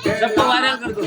सबको वायरल कर दो।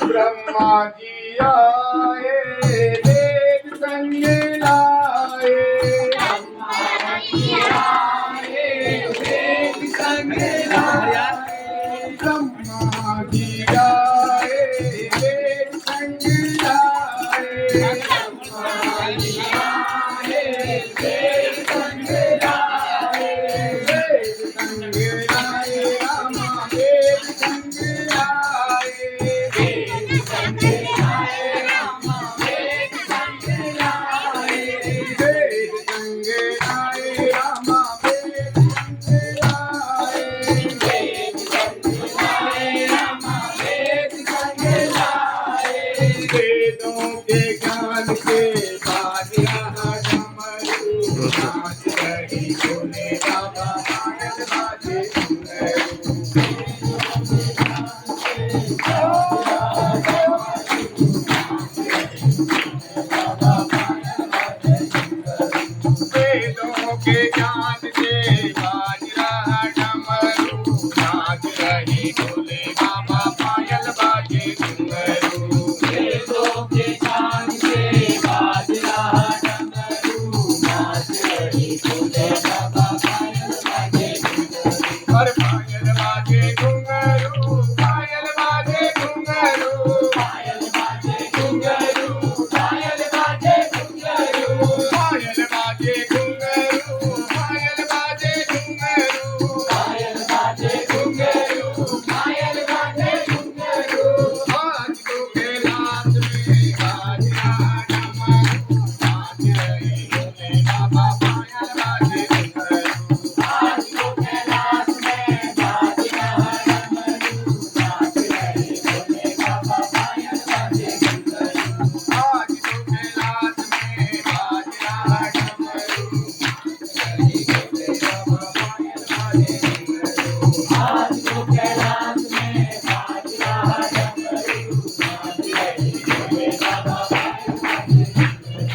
ब्रह्मा जी आए वेद संग लाए, ब्रह्मा जी आए वेद संग लाए, ब्रह्मा जी आए वेद संग लाए, ब्रह्मा जी आए वेद संग लाए, वेद संग लाए रामा वेद संग लाए, वेदों के ज्ञान से बाज रहा डमरू, नाच रही भोले बाबा पायल बाजे घुंघरू, वेदों के ज्ञान से बाज रहा डमरू, नाच रही भोले बाबा पायल बाजे घुंघरू, और पायल बाजे घुंघरू, पायल बाजे घुंघरू, पायल बाजे घुंघरू, पायल बाजे घुंघरू, पायल बाजे घुंघरू, पायल बाजे घुंघरू, पायल बाजे घुंघरू, पायल बाजे घुंघरू, आज तो कैलाश में बाज रहा डमरू, नाच रही भोले बाबा पायल बाजे घुंघरू, आज तो कैलाश में बाज रहा डमरू, नाच रही भोले बाबा पायल बाजे घुंघरू, आज तो कैलाश में बाज रहा डमरू, रही भोले बाबा पायल बाजे घुंघरू, आज तो कैलाश में बाज रहा डमरू, नाच रही भोले बाबा पायल बाजे घुंघरू।